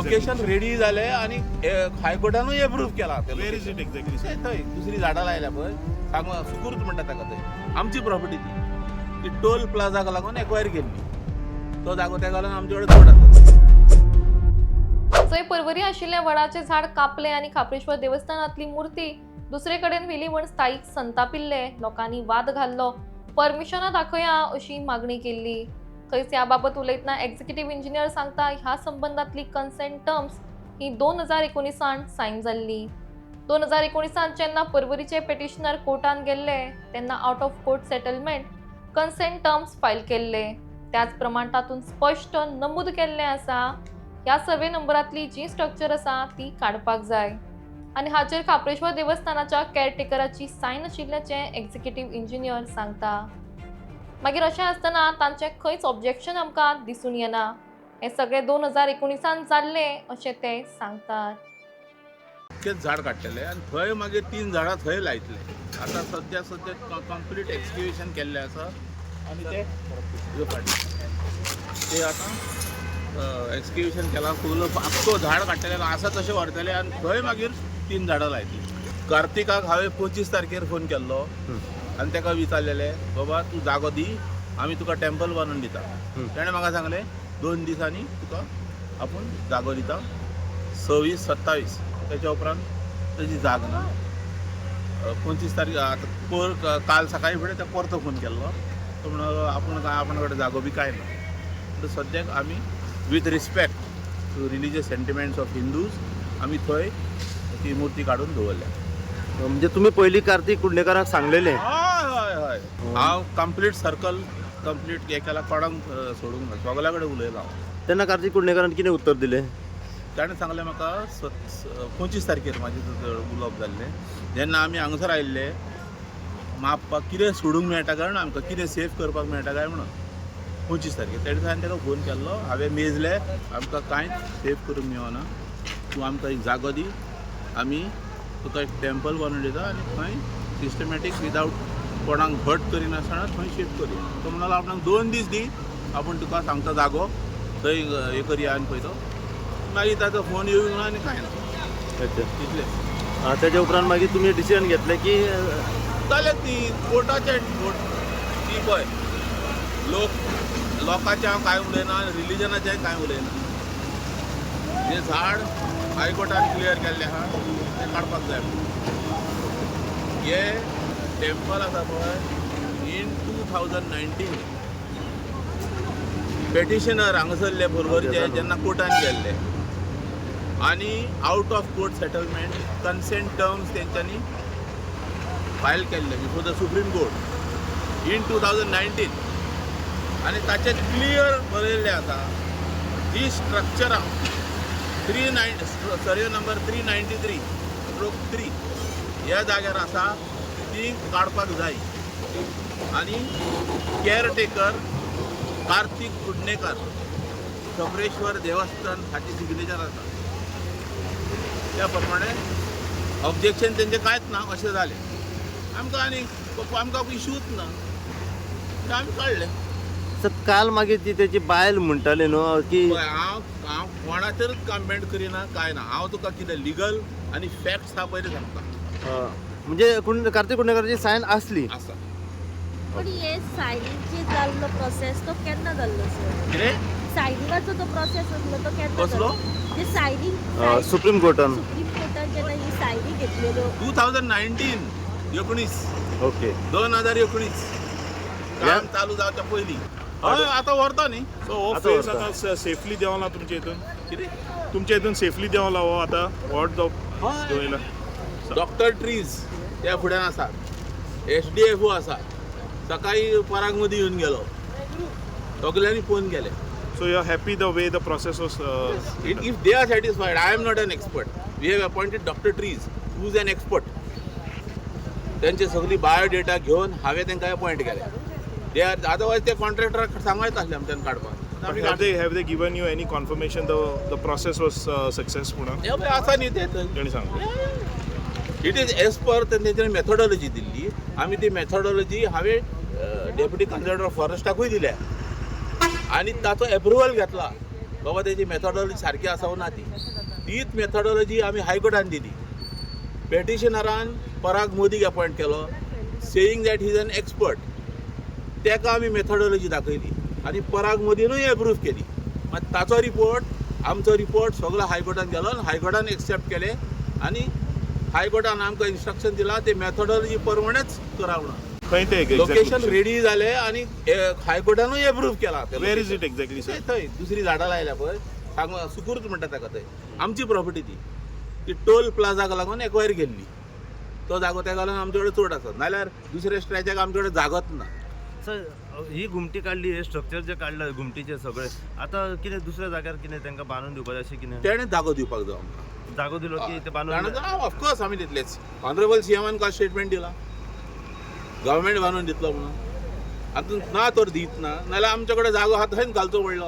Location ready झाले आणि हायकोर्टानूय approve केला. Where is it exactly? थंय दुसरी झाडां लायल्या पळय, सांग सुकुर्त म्हणटा ताका. थंय आमची प्रॉपर्टी ती टोल प्लाझाक लागून एक्वायर केल्ली. तो जागो त्या लागून आमचे कडेन चड आसा. जंय परवरी आशिल्लें वडाचें झाड कापलें आनी खापरेश्वर देवस्थानांतली मुर्ती दुसरे कडेन व्हेली म्हूण स्थायीक संतापिल्ले. लोकांनी वाद घाल्लो. परमिशनां दाखया अशी मागणी केल्ली. थंयच ह्या बाबत उलयतना एक्झिक्युटिव्ह इंजिनियर सांगता ह्या संबंधांतली कन्सेंट टर्म्स ही 2019 सायन जाल्ली. 2019 जेन्ना परवरीचे पेटिशनर कोर्टान गेल्ले तेन्ना out of court settlement consent terms file केल्ले. त्याच प्रमाण तातूंत स्पश्ट नमूद केल्लें आसा ह्या सर्वे नंबरांतली जी स्ट्रक्चर आसा ती काडपाक जाय आनी हाचेर खापरेश्वर देवस्थानाच्या केअरटेकराची सायन आशिल्ल्याचें एक्झिक्युटिव्ह इंजिनियर सांगता. मागीर अशें आसतना तांचें खंयच ऑब्जेक्शन आमकां दिसून येना. हें सगळें 2019 जाल्लें अशें ते सांगतात. तेच झाड काडटले आनी थंय मागीर 3 झाडां थंय लायतले. आतां सद्या कंप्लीट एक्सक्युवेशन केल्लें आसा आनी ते फाटी आतां एक्सक्युवेशन केला. फुल आख्खो झाड काडटले आसा तशें व्हरतले आनी थंय मागीर 3 झाडां लायतली. कार्तिकाक हांवें 25 तारखेर फोन केल्लो आनी ताका विचारलेलें, बाबा तूं जागो दी, आमी तुका टेंपल बांदून दिता. ताणें म्हाका सांगलें 2 दिसांनी तुका आपूण जागो दिता. 26-27 त्याच्या उपरांत तेजी जाग ना. 25 तारीख आतां काल सकाळी फुडें ताका परतो फोन केल्लो. तो म्हणलो आपणा कडेन जागो बी कांय ना. तर सद्याक आमी with respect to religious sentiments of Hindus आमी थंय ती मूर्ती काडून दवरल्या. म्हणजे तुम्ही पहिली कार्तिक कुंडेकाराक सांगलेले? हय हय हय हांव कंप्लीट सर्कल कंप्लीट हे केला. कोणाक सोडूंक ना, सगल्या कडेन उलयला हांव. तेन्ना कार्तिक कुंडेकारान कितें उत्तर दिलें? ताणें सांगलें म्हाका 25 तारखेर म्हाजें उलोवप जाल्लें. जेन्ना आमी हांगासर आयिल्ले मापपाक कितें सोडूंक मेळटा काय म्हणून, आमकां कितें सेफ करपाक मेळटा काय म्हणून 25 तारखेर. त्या दिसा ताका फोन केल्लो. हांवें मेजले, आमकां कांयच सेफ करूंक मेळना. तूं आमकां एक जागो दी, आमी तुका एक टेंपल बांदून दिता आनी थंय सिस्टमॅटीक विदावट कोणाक हट करिनासतना थंय शिफ्ट करुया. तो म्हणलो आपणाक 2 दीस दी, आपूण तुका सांगता जागो थंय हे करया आनी पळय तो. मागीर ताचो फोन येवंक ना आनी कांय ना. इतलें. त्याच्या उपरांत मागीर तुमी डिसिजन घेतलें की जाल्यार ती कोर्टाचें ती पळय लोकांचें हांव कांय उलयना, रिलिजनाचेंय कांय उलयना. जें झाड हायकोर्टान क्लियर केल्लें आहा तें काडपाक जाय. हे टेंपल आसा पळय इन 2019 पेटिशनर हांगासरले परवरीचे जेन्ना कोर्टान गेल्ले आनी out of court settlement consent terms तेंच्यांनी फायल केल्ले before the supreme court in 2019 आनी ताचेर क्लियर बरयल्लें आसा ही स्ट्रक्चरां सर्वे नंबर 393/3 ह्या जाग्यार आसा ती काडपाक जाय. आनी केअरटेकर कार्तिक कुंडेकार खापरेश्वर देवस्थान हाची सिग्नेचर आसा. त्या प्रमाणे ऑब्जेक्शन तेंचें कांयच ना अशें जालें. आमकां इशूच ना, आमी काडलें. सर काल मागीर ती तेची बायल म्हणटाली न्हू की हांव कोणाचेरच कमेंट करिना, कांय ना. हांव तुका कितें लिगल आनी फॅक्ट्स हा पयलीं सांगता. म्हणजे कार्तिक कुंडेकाराची सायन आसली आसा. पण हे सायनिंगची जाल्लो प्रोसेस तो केन्ना जाल्लो सर? कितें सायनिंगाचो तो प्रोसेस आसलो तो केन्ना कसलो? जाल्लो? जे सायनिंग सुप्रीम कोर्टान जेन्ना ही सायनी घेतलेल्यो 2019 ओके 2019 काम चालू जावच्या पयलीं. हय आतां व्हरता न्ही. सो हो फेस आतां सेफली देंवला तुमचे हितून? कितें तुमच्या हितून सेफली देंवला हो आतां वॉट जो देंवयला? डॉक्टर ट्रीज त्या फुड्यान आसात. SDFO आसा. सकाळी पराग मदीं येवन गेलो. सगल्यांनी फोन केले. So you're happy the way the process was If they are satisfied, I am not an expert. We have appointed Dr. Trees, who is an expert. त्यांचे सगळी बायोडेटा घेवन हांवें तांकां अपॉयंट केले. दे आर अदरवायज ते कॉन्ट्रॅक्टराक सांगत आसले आमच्यान काडपाक. have they given you any confirmation the process was successful? आसा न्ही ते तेणी सांग. इट इज एज पर तेंच्यानी मेथोडॉलॉजी दिल्ली. आमी ती मेथोडॉलॉजी हांवें डेप्युटी कन्झर्वेटर ऑफ फॉरेस्टाकूय दिल्या आनी ताचो एप्रुवल घेतला. बाबा त्याची मेथॉडॉलॉजी सारखी आसा ना तीच मेथॉडॉलॉजी आमी हायकोर्टान दिली. पेटिशनरान पराग मोदीक अपॉयंट केलो, saying that he is an expert. ताका आमी मेथॉडॉलॉजी दाखयली आनी पराग मोदीनूय एप्रूव्ह केली. मात ताचो रिपोर्ट आमचो रिपोर्ट सगळो हायकोर्टान गेलो आनी हायकोर्टान एक्सेप्ट केले आनी हायकोर्टान आमकां इंस्ट्रक्शन दिला ते मेथॉडॉलॉजी प्रमाणेच करा म्हणून. खंय ते लोकेशन रेडी जाले आनी हायकोर्टानूय एप्रूव्ह केला. वेर इज इट एक्झॅक्टली सर? थंय दुसरी झाडां लायल्या पळय, सुकुर्त म्हणटा ताका. थंय आमची प्रॉपर्टी ती टोल प्लाझाक लागून एक्वायर केल्ली. तो जागो ताका लागून आमचे कडेन चड आसा, नाल्यार दुसऱ्या स्ट्रॅचाक आमचे कडेन जागोच ना. सर ही घुमटी काढली, हे स्ट्रक्चर जे काढलं घुमटीचे सगळे, आता कितें दुसऱ्या जाग्यार कितें तांकां बांदून दिवपाचें अशें कितें तेणें जागो दिवपाक जाय आमकां. जागो दिलो की ते बांदून ऑफकोर्स आमी दितलेच. ऑनरेबल सीएमान का स्टेटमेंट दिला गव्हर्मेंट बांदून दितलो म्हणून. आतां ना तर दीत ना, नाल्यार आमचे कडेन जागो आहा थंय घालचो पडलो.